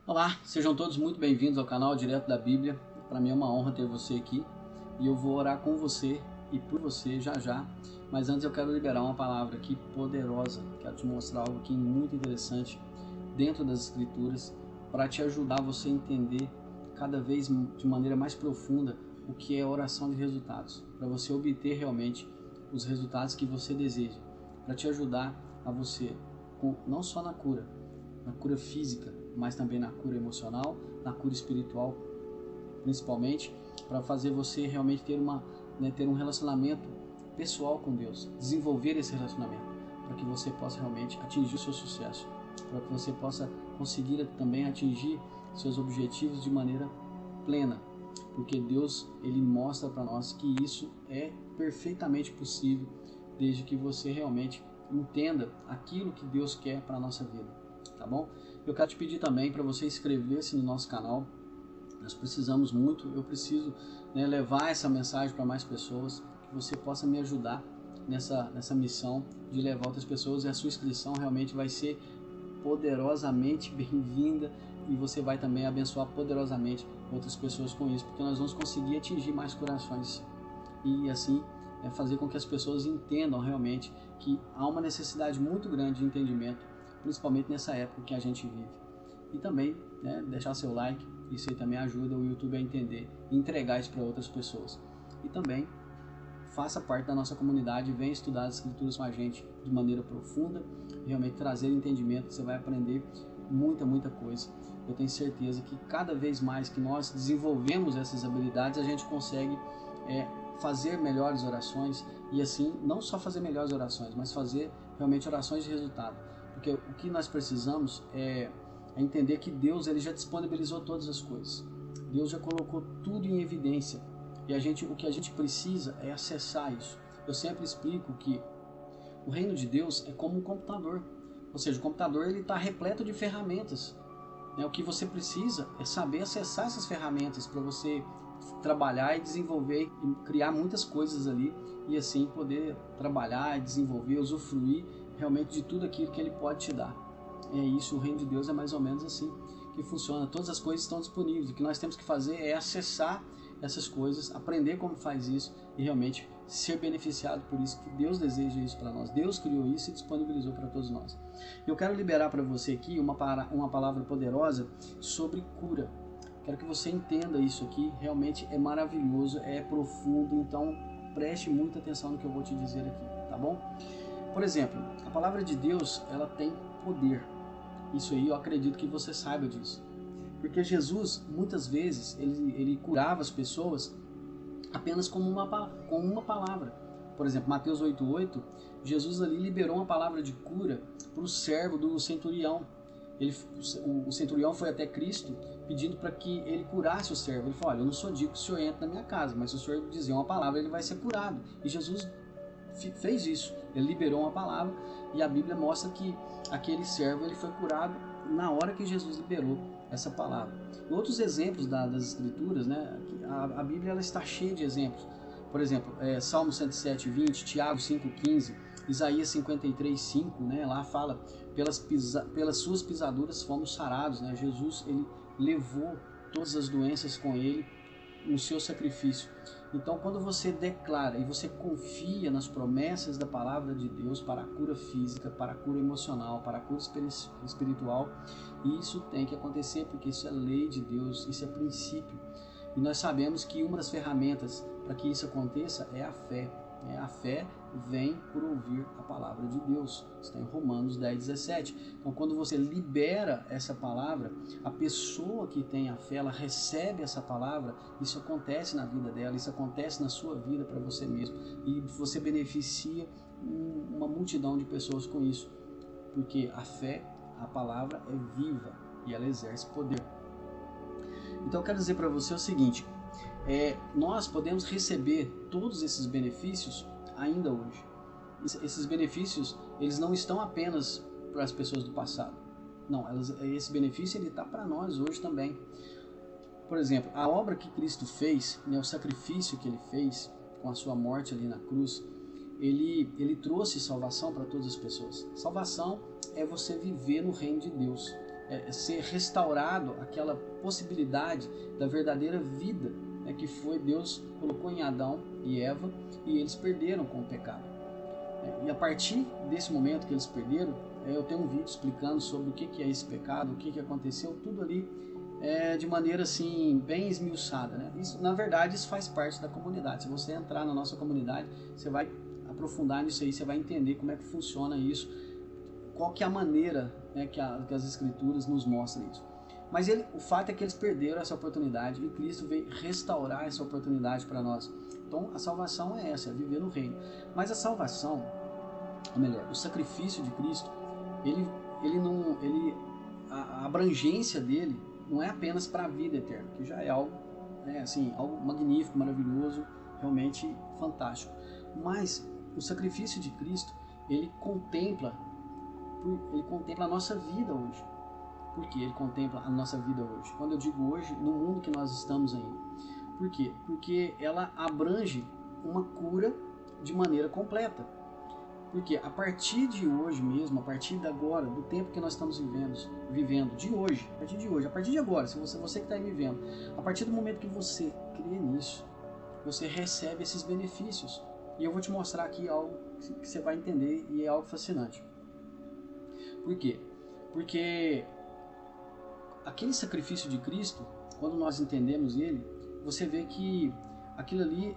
Olá, sejam todos muito bem-vindos ao canal Direto da Bíblia. Para mim é uma honra ter você aqui e eu vou orar com você e por você já já. Mas antes eu quero liberar uma palavra aqui poderosa. Quero te mostrar algo aqui muito interessante dentro das Escrituras para te ajudar você a entender cada vez de maneira mais profunda o que é oração de resultados, para você obter realmente os resultados que você deseja, para te ajudar a você, não só na cura física, mas também na cura emocional, na cura espiritual, principalmente, para fazer você realmente ter um relacionamento pessoal com Deus, desenvolver esse relacionamento, para que você possa realmente atingir o seu sucesso, para que você possa conseguir também atingir seus objetivos de maneira plena, porque Deus ele mostra para nós que isso é perfeitamente possível, desde que você realmente entenda aquilo que Deus quer para a nossa vida, tá bom? Eu quero te pedir também para você inscrever-se no nosso canal. Nós precisamos muito, eu preciso levar essa mensagem para mais pessoas, que você possa me ajudar nessa missão de levar outras pessoas, e a sua inscrição realmente vai ser poderosamente bem-vinda e você vai também abençoar poderosamente outras pessoas com isso, porque nós vamos conseguir atingir mais corações e assim fazer com que as pessoas entendam realmente que há uma necessidade muito grande de entendimento, principalmente nessa época que a gente vive. E também deixar seu like, isso aí também ajuda o YouTube a entender e entregar isso para outras pessoas. E também faça parte da nossa comunidade, venha estudar as Escrituras com a gente de maneira profunda, realmente trazer entendimento, você vai aprender muita coisa. Eu tenho certeza que cada vez mais que nós desenvolvemos essas habilidades, a gente consegue fazer melhores orações e assim, não só fazer melhores orações, mas fazer realmente orações de resultado. Porque o que nós precisamos é entender que Deus ele já disponibilizou todas as coisas. Deus já colocou tudo em evidência. E o que a gente precisa é acessar isso. Eu sempre explico que o reino de Deus é como um computador. Ou seja, o computador está repleto de ferramentas. O que você precisa é saber acessar essas ferramentas para você trabalhar e desenvolver e criar muitas coisas ali e assim poder trabalhar e desenvolver, usufruir realmente de tudo aquilo que ele pode te dar. É isso, o reino de Deus é mais ou menos assim que funciona. Todas as coisas estão disponíveis. O que nós temos que fazer é acessar essas coisas, aprender como faz isso e realmente ser beneficiado por isso, que Deus deseja isso para nós. Deus criou isso e disponibilizou para todos nós. Eu quero liberar para você aqui uma palavra poderosa sobre cura. Quero que você entenda isso aqui, realmente é maravilhoso, é profundo, então preste muita atenção no que eu vou te dizer aqui, tá bom? Por exemplo, a palavra de Deus, ela tem poder. Isso aí eu acredito que você saiba disso. Porque Jesus, muitas vezes, ele curava as pessoas apenas com uma palavra. Por exemplo, Mateus 8,8, Jesus ali liberou uma palavra de cura para o servo do centurião. O centurião foi até Cristo pedindo para que ele curasse o servo. Ele falou, olha, eu não sou digno que o senhor entre na minha casa, mas se o senhor dizer uma palavra, ele vai ser curado. E Jesus fez isso, ele liberou uma palavra e a Bíblia mostra que aquele servo ele foi curado na hora que Jesus liberou essa palavra. E outros exemplos das Escrituras, a Bíblia ela está cheia de exemplos. Por exemplo, Salmo 107:20, Tiago 5:15, Isaías 53:5, lá fala, pelas suas pisaduras fomos sarados. Jesus ele levou todas as doenças com ele no seu sacrifício. Então, quando você declara e você confia nas promessas da palavra de Deus para a cura física, para a cura emocional, para a cura espiritual, isso tem que acontecer, porque isso é lei de Deus, isso é princípio. E nós sabemos que uma das ferramentas para que isso aconteça é a fé. A fé vem por ouvir a palavra de Deus. Está em Romanos 10:17. Então, quando você libera essa palavra, a pessoa que tem a fé, ela recebe essa palavra, isso acontece na vida dela, isso acontece na sua vida para você mesmo. E você beneficia uma multidão de pessoas com isso. Porque a fé, a palavra é viva e ela exerce poder. Então, eu quero dizer para você o seguinte, nós podemos receber todos esses benefícios ainda hoje. Esses benefícios, eles não estão apenas para as pessoas do passado. Não, esse benefício ele está para nós hoje também. Por exemplo, a obra que Cristo fez, o sacrifício que ele fez com a sua morte ali na cruz, ele trouxe salvação para todas as pessoas. Salvação é você viver no reino de Deus. ser restaurado aquela possibilidade da verdadeira vida, né, que foi Deus colocou em Adão e Eva, e eles perderam com o pecado. E a partir desse momento que eles perderam, eu tenho um vídeo explicando sobre o que é esse pecado, o que aconteceu, tudo ali de maneira assim bem esmiuçada, né? Isso, na verdade, isso faz parte da comunidade. Se você entrar na nossa comunidade, você vai aprofundar nisso aí, você vai entender como é que funciona isso, qual que é a maneira, né, que as escrituras nos mostram isso. Mas o fato é que eles perderam essa oportunidade e Cristo veio restaurar essa oportunidade para nós. Então a salvação é essa, é viver no reino. Mas a salvação, ou melhor, o sacrifício de Cristo, a abrangência dele não é apenas para a vida eterna, que já é algo, né, assim, algo magnífico, maravilhoso, realmente fantástico. Mas o sacrifício de Cristo, ele contempla a nossa vida hoje. Por que ele contempla a nossa vida hoje? Quando eu digo hoje, no mundo que nós estamos ainda. Por quê? Porque ela abrange uma cura de maneira completa. Porque a partir de hoje mesmo, a partir de agora, do tempo que nós estamos vivendo, de hoje, a partir de agora, se você que está aí me vendo, a partir do momento que você crê nisso, você recebe esses benefícios. E eu vou te mostrar aqui algo que você vai entender e é algo fascinante. Por quê? Porque aquele sacrifício de Cristo, quando nós entendemos ele, você vê que aquilo ali,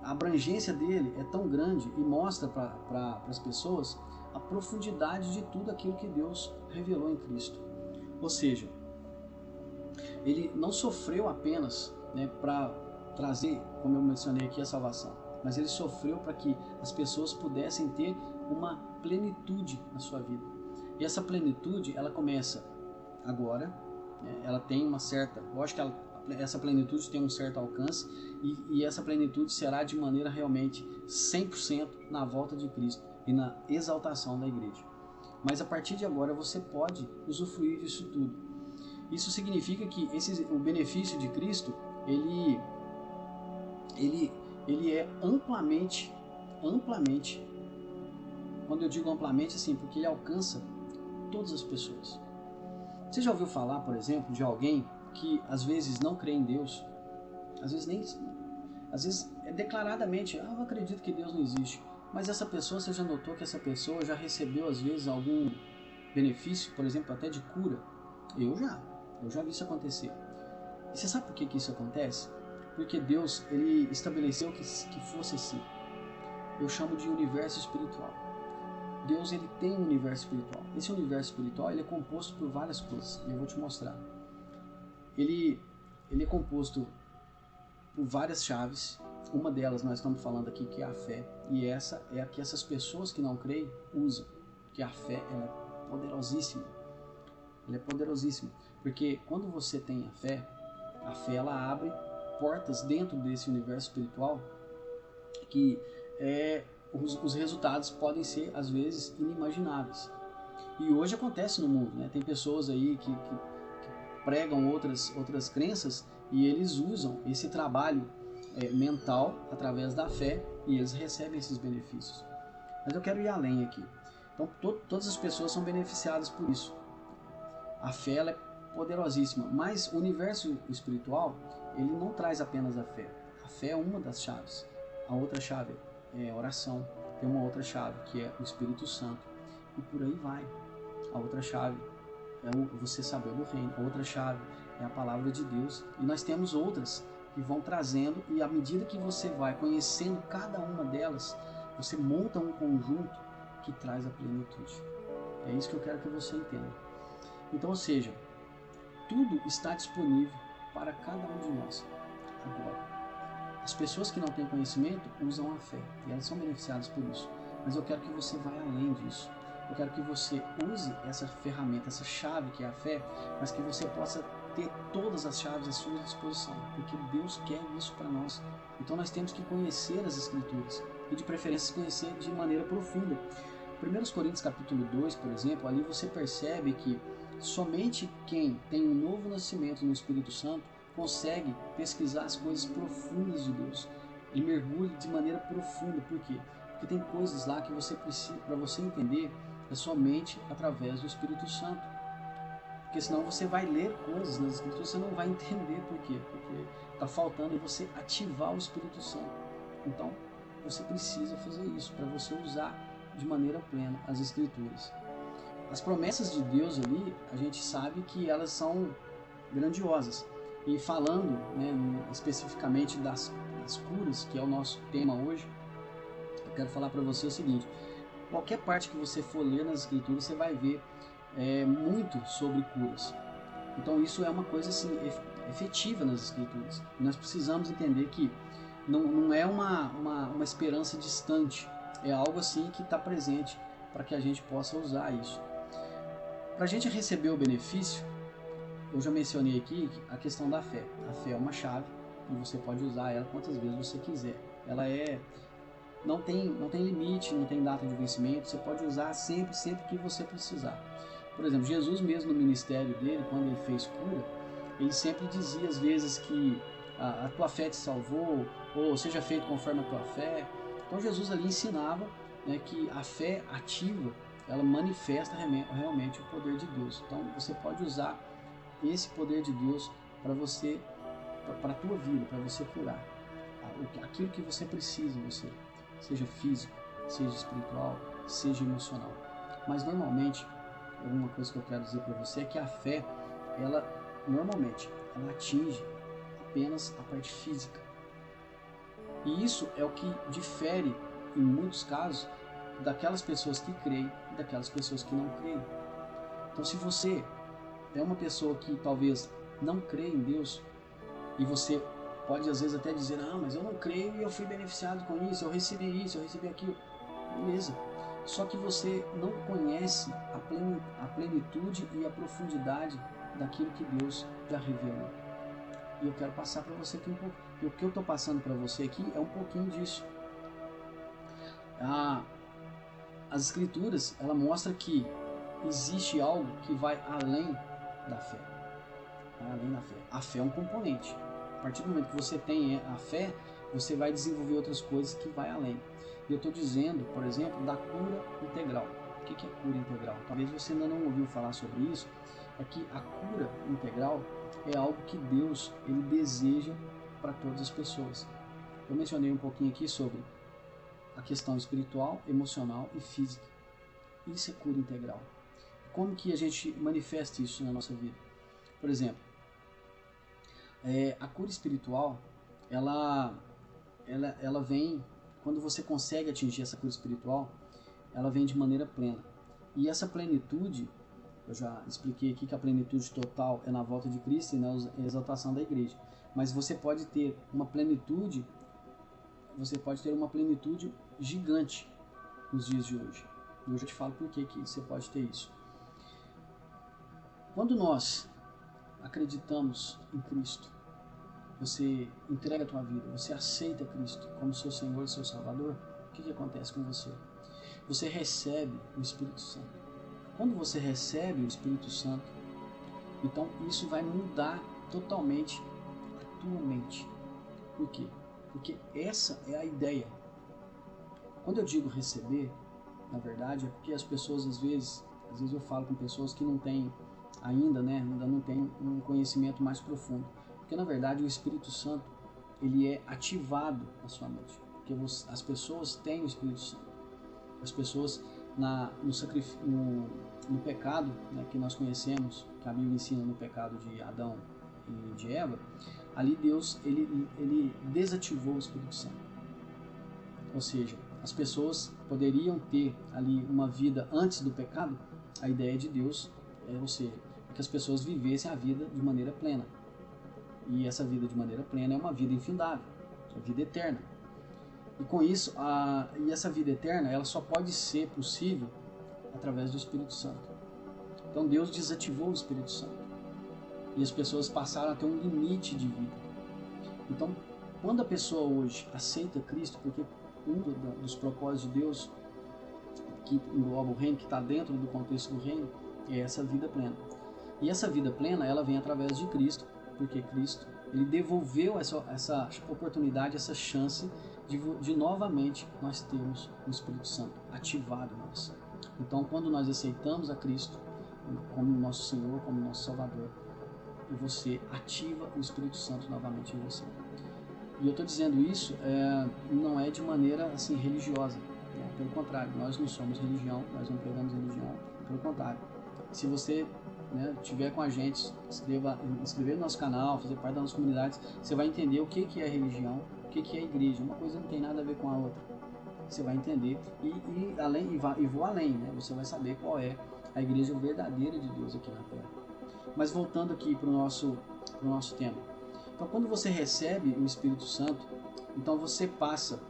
a abrangência dele é tão grande e mostra para as pessoas a profundidade de tudo aquilo que Deus revelou em Cristo. Ou seja, ele não sofreu apenas, né, para trazer, como eu mencionei aqui, a salvação, mas ele sofreu para que as pessoas pudessem ter uma plenitude na sua vida. E essa plenitude, ela começa agora, né, ela tem uma certa, lógico que essa plenitude tem um certo alcance e essa plenitude será de maneira realmente 100% na volta de Cristo e na exaltação da igreja. Mas a partir de agora você pode usufruir disso tudo. Isso significa que o benefício de Cristo, ele é amplamente, quando eu digo amplamente, assim, porque ele alcança todas as pessoas. Você já ouviu falar, por exemplo, de alguém que às vezes não crê em Deus, às vezes é declaradamente, eu não acredito que Deus não existe, mas essa pessoa, você já notou que essa pessoa já recebeu às vezes algum benefício, por exemplo, até de cura? Eu já vi isso acontecer. E você sabe por que isso acontece? Porque Deus, ele estabeleceu que fosse assim. Eu chamo de universo espiritual. Deus, ele tem um universo espiritual. Esse universo espiritual, ele é composto por várias coisas, e eu vou te mostrar. Ele é composto por várias chaves. Uma delas nós estamos falando aqui, que é a fé, e essa é a que essas pessoas que não creem usam, porque a fé, ela é poderosíssima. Ela é poderosíssima, porque quando você tem a fé ela abre portas dentro desse universo espiritual que os resultados podem ser às vezes inimagináveis. E hoje acontece no mundo, né? Tem pessoas aí que pregam outras crenças e eles usam esse trabalho mental através da fé e eles recebem esses benefícios. Mas eu quero ir além aqui. Então todas as pessoas são beneficiadas por isso. A fé, ela é poderosíssima, mas o universo espiritual, ele não traz apenas a fé. A fé é uma das chaves. A outra chave é a oração. Tem uma outra chave que é o Espírito Santo. E por aí vai. A outra chave é você saber do reino. A outra chave é a palavra de Deus. E nós temos outras que vão trazendo, e à medida que você vai conhecendo cada uma delas, você monta um conjunto que traz a plenitude. É isso que eu quero que você entenda. Então, ou seja, tudo está disponível para cada um de nós. Agora, as pessoas que não têm conhecimento usam a fé e elas são beneficiadas por isso. Mas eu quero que você vá além disso. Eu quero que você use essa ferramenta, essa chave que é a fé, mas que você possa ter todas as chaves à sua disposição, porque Deus quer isso para nós. Então nós temos que conhecer as Escrituras e de preferência conhecer de maneira profunda. 1 Coríntios capítulo 2, por exemplo, ali você percebe que somente quem tem um novo nascimento no Espírito Santo consegue pesquisar as coisas profundas de Deus. Ele mergulha de maneira profunda. Por quê? Porque tem coisas lá que você precisa, para você entender, é somente através do Espírito Santo. Porque senão você vai ler coisas nas Escrituras e você não vai entender por quê. Porque está faltando você ativar o Espírito Santo. Então, você precisa fazer isso para você usar de maneira plena as Escrituras. As promessas de Deus ali, a gente sabe que elas são grandiosas. E falando, né, especificamente das curas, que é o nosso tema hoje, eu quero falar para você o seguinte: qualquer parte que você for ler nas Escrituras, você vai ver muito sobre curas. Então isso é uma coisa assim, efetiva nas Escrituras. E nós precisamos entender que não é uma esperança distante, é algo assim que está presente para que a gente possa usar isso. Para a gente receber o benefício, eu já mencionei aqui a questão da fé. A fé é uma chave e você pode usar ela quantas vezes você quiser. Ela não tem limite, não tem data de vencimento, você pode usar sempre que você precisar. Por exemplo, Jesus mesmo no ministério dele, quando ele fez cura, ele sempre dizia às vezes que a tua fé te salvou, ou seja feito conforme a tua fé. Então Jesus ali ensinava, né, que a fé ativa, ela manifesta realmente o poder de Deus. Então você pode usar esse poder de Deus para você, para a tua vida, para você curar aquilo que você precisa, seja físico, seja espiritual, seja emocional. Mas normalmente, uma coisa que eu quero dizer para você é que a fé, ela atinge apenas a parte física. E isso é o que difere, em muitos casos, daquelas pessoas que creem e daquelas pessoas que não creem. Então, se você é uma pessoa que talvez não crê em Deus, e você pode às vezes até dizer: ah, mas eu não creio e eu fui beneficiado com isso, eu recebi aquilo. Beleza. Só que você não conhece a plenitude e a profundidade daquilo que Deus já revelou. E eu quero passar para você aqui um pouco. E o que eu estou passando para você aqui é um pouquinho disso. As Escrituras, ela mostra que existe algo que vai além da fé. Além da fé. A fé é um componente. A partir do momento que você tem a fé, você vai desenvolver outras coisas que vai além. E eu estou dizendo, por exemplo, da cura integral. O que é cura integral? Talvez você ainda não ouviu falar sobre isso. É que a cura integral é algo que Deus ele deseja para todas as pessoas. Eu mencionei um pouquinho aqui sobre a questão espiritual, emocional e física. Isso é cura integral. Como que a gente manifesta isso na nossa vida? Por exemplo, a cura espiritual, ela vem, quando você consegue atingir essa cura espiritual, ela vem de maneira plena. E essa plenitude, eu já expliquei aqui que a plenitude total é na volta de Cristo e na exaltação da igreja. Mas você pode ter uma plenitude gigante nos dias de hoje. E eu já te falo por que você pode ter isso. Quando nós acreditamos em Cristo, você entrega a tua vida, você aceita Cristo como seu Senhor e seu Salvador, o que acontece com você? Você recebe o Espírito Santo. Quando você recebe o Espírito Santo, então isso vai mudar totalmente a tua mente. Por quê? Porque essa é a ideia. Quando eu digo receber, na verdade, é porque as pessoas às vezes eu falo com pessoas que não têm ainda não tem um conhecimento mais profundo. Porque na verdade o Espírito Santo, ele é ativado na sua mente. Porque as pessoas têm o Espírito Santo. As pessoas no pecado, né, que nós conhecemos, que a Bíblia ensina no pecado de Adão e de Eva, ali Deus ele desativou o Espírito Santo. Ou seja, as pessoas poderiam ter ali uma vida antes do pecado. A ideia de Deus é que as pessoas vivessem a vida de maneira plena. E essa vida de maneira plena é uma vida infindável, é a vida eterna. E com isso, essa vida eterna, ela só pode ser possível através do Espírito Santo. Então Deus desativou o Espírito Santo. E as pessoas passaram a ter um limite de vida. Então, quando a pessoa hoje aceita Cristo, porque um dos propósitos de Deus, que engloba o reino, que está dentro do contexto do reino, é essa vida plena. E essa vida plena, ela vem através de Cristo, porque Cristo, ele devolveu essa oportunidade, essa chance de novamente nós termos o Espírito Santo ativado em nós. Então, quando nós aceitamos a Cristo, como nosso Senhor, como nosso Salvador, e você ativa o Espírito Santo novamente em você. E eu estou dizendo isso não é de maneira assim religiosa, né? Pelo contrário, nós não somos religião, nós não pregamos religião, pelo contrário. Se você tiver com a gente, inscrever no nosso canal, fazer parte da nossa comunidade, você vai entender o que é religião, o que é igreja. Uma coisa não tem nada a ver com a outra. Você vai entender e vou além, né? Você vai saber qual é a igreja verdadeira de Deus aqui na Terra. Mas voltando aqui para o nosso tema. Então, quando você recebe o Espírito Santo, então você passa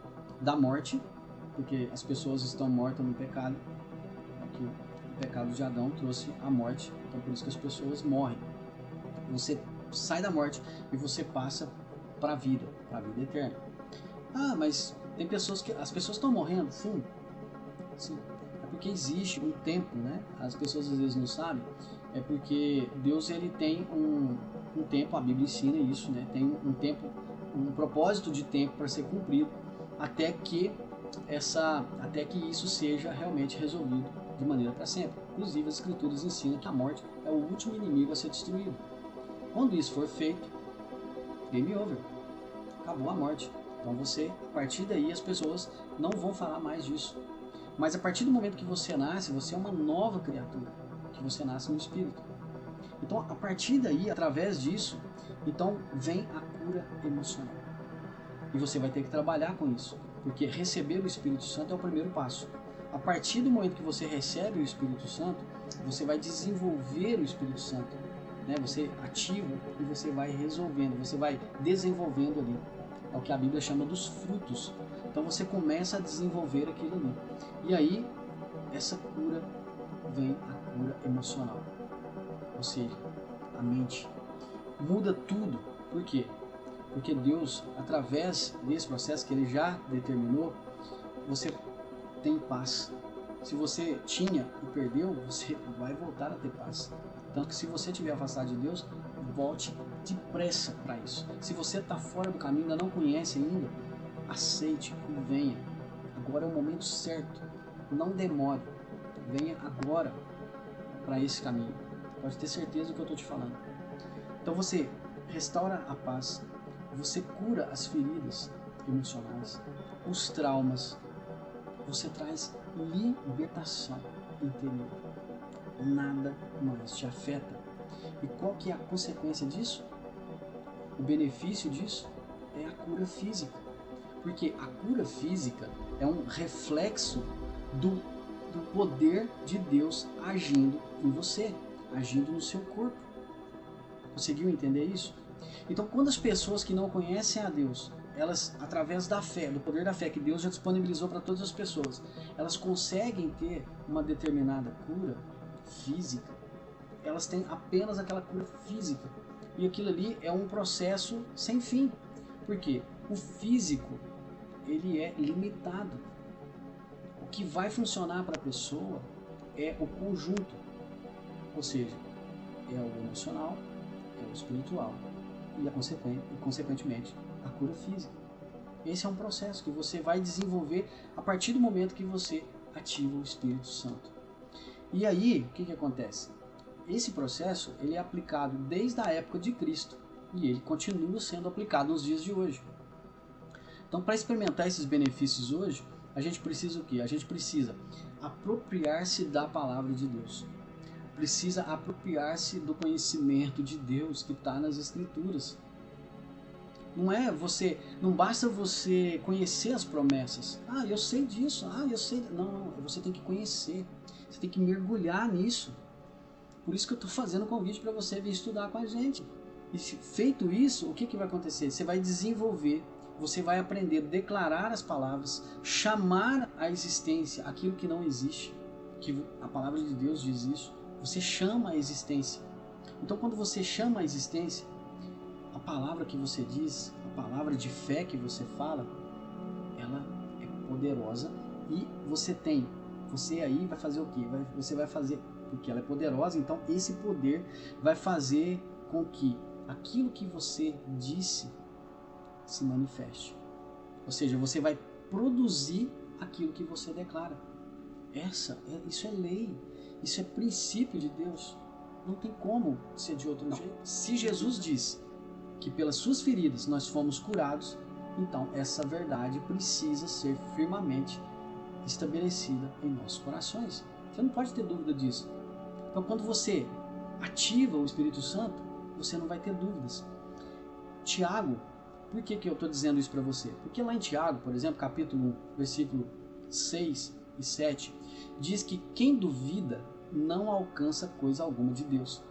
da morte, porque as pessoas estão mortas no pecado. Aqui, o pecado de Adão trouxe a morte, então por isso que as pessoas morrem. Você sai da morte e você passa para a vida eterna. Ah, mas tem pessoas que as pessoas estão morrendo, sim. É porque existe um tempo, né? As pessoas às vezes não sabem. É porque Deus ele tem um tempo, a Bíblia ensina isso, né? Tem um tempo, um propósito de tempo para ser cumprido até que isso seja realmente resolvido de maneira para sempre. Inclusive as Escrituras ensinam que a morte é o último inimigo a ser destruído. Quando isso for feito, game over, acabou a morte. Então a partir daí as pessoas não vão falar mais disso. Mas a partir do momento que você nasce, você é uma nova criatura, que você nasce no Espírito. Então a partir daí, através disso, então vem a cura emocional. E você vai ter que trabalhar com isso, porque receber o Espírito Santo é o primeiro passo. A partir do momento que você recebe o Espírito Santo, você vai desenvolver o Espírito Santo, né? Você ativa e você vai resolvendo, você vai desenvolvendo ali. É o que a Bíblia chama dos frutos. Então você começa a desenvolver aquilo ali. E aí, essa cura vem a cura emocional. Ou seja, a mente muda tudo. Por quê? Porque Deus, através desse processo que Ele já determinou, você tem paz. Se você tinha e perdeu, você vai voltar a ter paz. Tanto que se você estiver afastado de Deus, volte depressa para isso. Se você está fora do caminho, ainda não conhece ainda, aceite e venha. Agora é o momento certo. Não demore. Venha agora para esse caminho. Pode ter certeza do que eu estou te falando. Então você restaura a paz, você cura as feridas emocionais, os traumas, você traz libertação interior. Nada mais te afeta. E qual que é a consequência disso? O benefício disso é a cura física. Porque a cura física é um reflexo do poder de Deus agindo em você, agindo no seu corpo. Conseguiu entender isso? Então, quando as pessoas que não conhecem a Deus, elas, através da fé, do poder da fé que Deus já disponibilizou para todas as pessoas, elas conseguem ter uma determinada cura física, elas têm apenas aquela cura física. E aquilo ali é um processo sem fim. Por quê? O físico, ele é limitado. O que vai funcionar para a pessoa é o conjunto. Ou seja, é o emocional, é o espiritual e, consequentemente, a cura física. Esse é um processo que você vai desenvolver a partir do momento que você ativa o Espírito Santo. E aí, o que acontece? Esse processo ele é aplicado desde a época de Cristo e ele continua sendo aplicado nos dias de hoje. Então, para experimentar esses benefícios hoje, a gente precisa o quê? A gente precisa apropriar-se da palavra de Deus. Precisa apropriar-se do conhecimento de Deus que está nas Escrituras. Não basta você conhecer as promessas. Ah, eu sei disso. Ah, eu sei. Não, você tem que conhecer. Você tem que mergulhar nisso. Por isso que eu estou fazendo o convite para você vir estudar com a gente. E feito isso, o que vai acontecer? Você vai desenvolver, você vai aprender a declarar as palavras, chamar à existência aquilo que não existe, que a palavra de Deus diz isso. Você chama a existência. Então, quando você chama a existência, a palavra que você diz, a palavra de fé que você fala, ela é poderosa e você aí vai fazer o quê? Você vai fazer, porque ela é poderosa, então esse poder vai fazer com que aquilo que você disse se manifeste. Ou seja, você vai produzir aquilo que você declara. Isso é lei. Isso é princípio de Deus. Não tem como ser de outro jeito. Se Jesus diz que pelas suas feridas nós fomos curados, então essa verdade precisa ser firmemente estabelecida em nossos corações. Você não pode ter dúvida disso. Então quando você ativa o Espírito Santo, você não vai ter dúvidas. Tiago, por que eu estou dizendo isso para você? Porque lá em Tiago, por exemplo, capítulo 1, versículo 6 e 7, diz que quem duvida não alcança coisa alguma de Deus.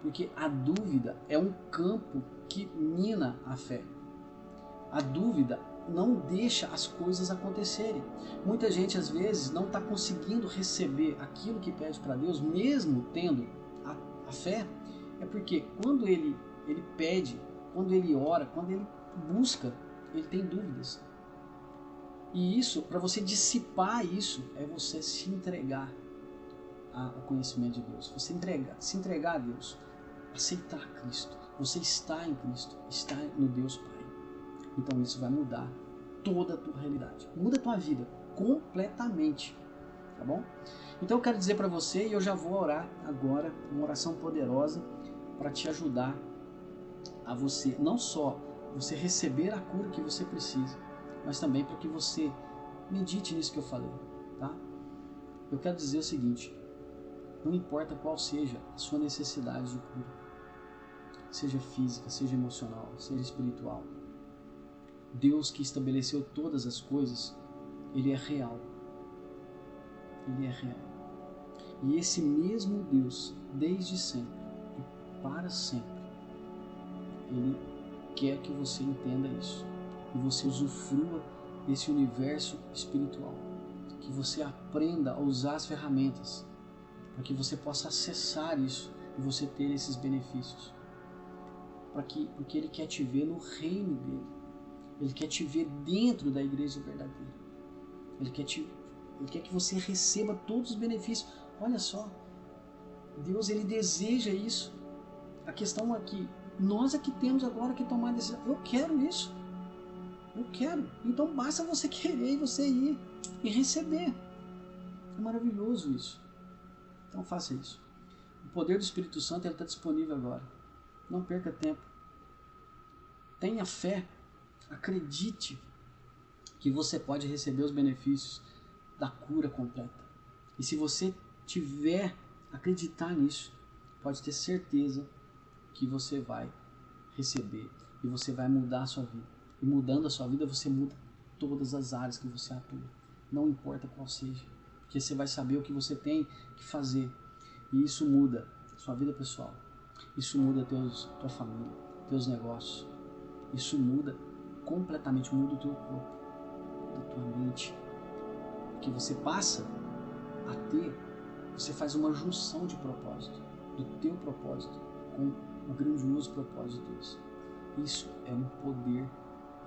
Porque a dúvida é um campo que mina a fé. A dúvida não deixa as coisas acontecerem. Muita gente às vezes não está conseguindo receber aquilo que pede para Deus, mesmo tendo a fé, é porque quando ele pede, quando ele ora, quando ele busca, ele tem dúvidas. E isso, para você dissipar isso, é você se entregar ao conhecimento de Deus. Você se entregar a Deus, aceitar Cristo. Você está em Cristo, está no Deus Pai. Então isso vai mudar toda a tua realidade. Muda a tua vida completamente. Tá bom? Então eu quero dizer para você, e eu já vou orar agora, uma oração poderosa para te ajudar a você, não só você receber a cura que você precisa, mas também para que você medite nisso que eu falei, tá? Eu quero dizer o seguinte: não importa qual seja a sua necessidade de cura, seja física, seja emocional, seja espiritual, Deus que estabeleceu todas as coisas, Ele é real. Ele é real. E esse mesmo Deus, desde sempre e para sempre, Ele quer que você entenda isso. E você usufrua desse universo espiritual. Que você aprenda a usar as ferramentas para que você possa acessar isso e você ter esses benefícios. Porque Ele quer te ver no reino dEle. Ele quer te ver dentro da igreja verdadeira. Ele quer que você receba todos os benefícios. Olha só, Deus, Ele deseja isso. A questão aqui, nós é que temos agora que tomar a decisão. Eu quero isso. Eu quero. Então basta você querer e você ir e receber. É maravilhoso isso. Então faça isso. O poder do Espírito Santo está disponível agora. Não perca tempo. Tenha fé. Acredite que você pode receber os benefícios da cura completa. E se você acreditar nisso, pode ter certeza que você vai receber e você vai mudar a sua vida. E mudando a sua vida, você muda todas as áreas que você atua. Não importa qual seja, porque você vai saber o que você tem que fazer. E isso muda a sua vida pessoal. Isso muda tua família, teus negócios. Isso muda completamente, muda o teu corpo, a tua mente. Porque você passa a ter, você faz uma junção de propósito, do teu propósito com o grandioso propósito de Deus. Isso é um poder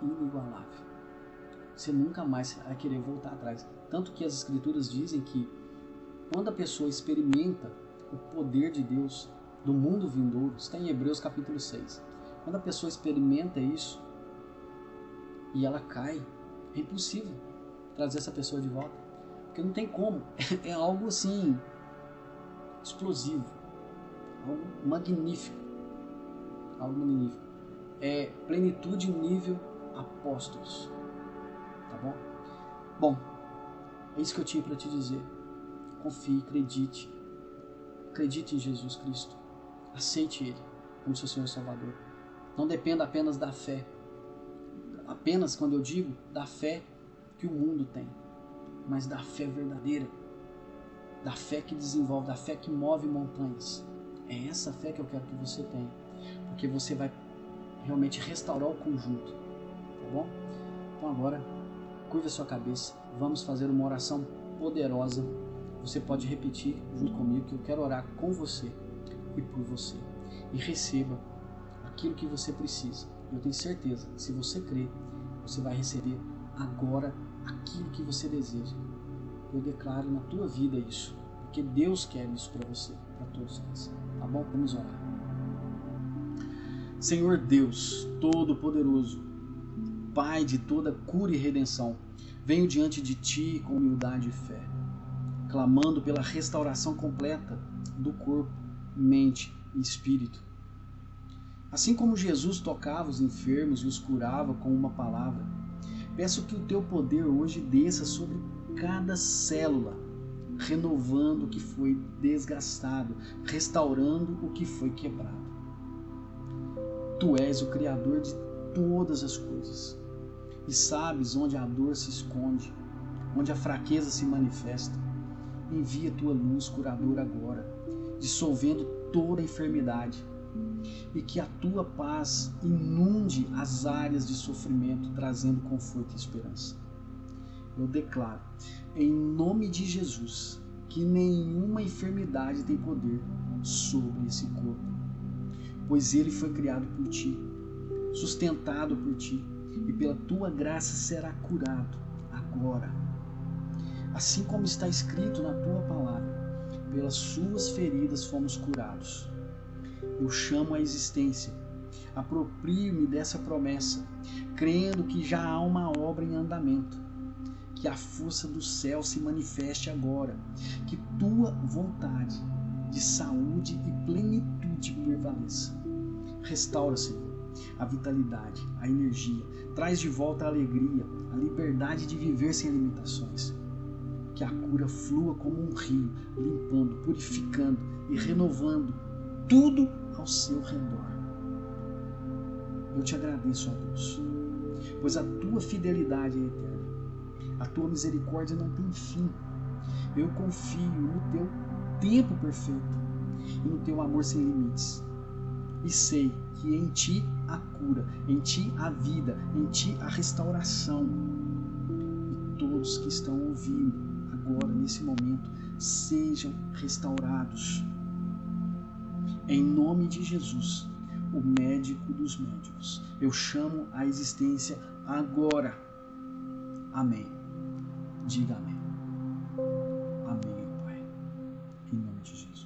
inigualável. Você nunca mais vai querer voltar atrás. Tanto que as Escrituras dizem que quando a pessoa experimenta o poder de Deus do mundo vindouro, está em Hebreus capítulo 6. Quando a pessoa experimenta isso e ela cai, é impossível trazer essa pessoa de volta. Porque não tem como. É algo assim, explosivo. Algo magnífico. Algo magnífico. É plenitude nível apóstolos. Tá bom? Bom, é isso que eu tinha para te dizer. Confie, acredite. Acredite em Jesus Cristo. Aceite Ele como seu Senhor e Salvador. Não dependa apenas da fé. Apenas, quando eu digo, da fé que o mundo tem. Mas da fé verdadeira. Da fé que desenvolve, da fé que move montanhas. É essa fé que eu quero que você tenha. Porque você vai realmente restaurar o conjunto. Tá bom? Então agora, curva a sua cabeça. Vamos fazer uma oração poderosa. Você pode repetir junto comigo que eu quero orar com você e por você. E receba aquilo que você precisa. Eu tenho certeza que se você crer, você vai receber agora aquilo que você deseja. Eu declaro na tua vida isso. Porque Deus quer isso para você, para todos nós. Tá bom? Vamos orar. Senhor Deus Todo-Poderoso, Pai de toda cura e redenção, venho diante de Ti com humildade e fé. clamando pela restauração completa do corpo, mente e espírito. Assim como Jesus tocava os enfermos e os curava com uma palavra, peço que o teu poder hoje desça sobre cada célula, renovando o que foi desgastado, restaurando o que foi quebrado. Tu és o Criador de todas as coisas e sabes onde a dor se esconde, onde a fraqueza se manifesta. Envia tua luz curadora agora, dissolvendo toda a enfermidade, e que a tua paz inunde as áreas de sofrimento, trazendo conforto e esperança. Eu declaro, em nome de Jesus, que nenhuma enfermidade tem poder sobre esse corpo, pois ele foi criado por ti, sustentado por ti, e pela tua graça será curado agora. Assim como está escrito na tua palavra, pelas suas feridas fomos curados. Eu chamo a existência, aproprio-me dessa promessa, crendo que já há uma obra em andamento, que a força do céu se manifeste agora, que tua vontade de saúde e plenitude prevaleça. Restaura, Senhor, a vitalidade, a energia, traz de volta a alegria, a liberdade de viver sem limitações. Que a cura flua como um rio, limpando, purificando e renovando tudo ao seu redor. Eu te agradeço, ó Deus, pois a tua fidelidade é eterna, a tua misericórdia não tem fim. Eu confio no teu tempo perfeito e no teu amor sem limites. E sei que em ti a cura, em ti a vida, em ti a restauração. E todos que estão ouvindo agora, nesse momento, sejam restaurados. Em nome de Jesus, o médico dos médicos, eu chamo a existência agora. Amém. Diga amém. Amém, Pai. Em nome de Jesus.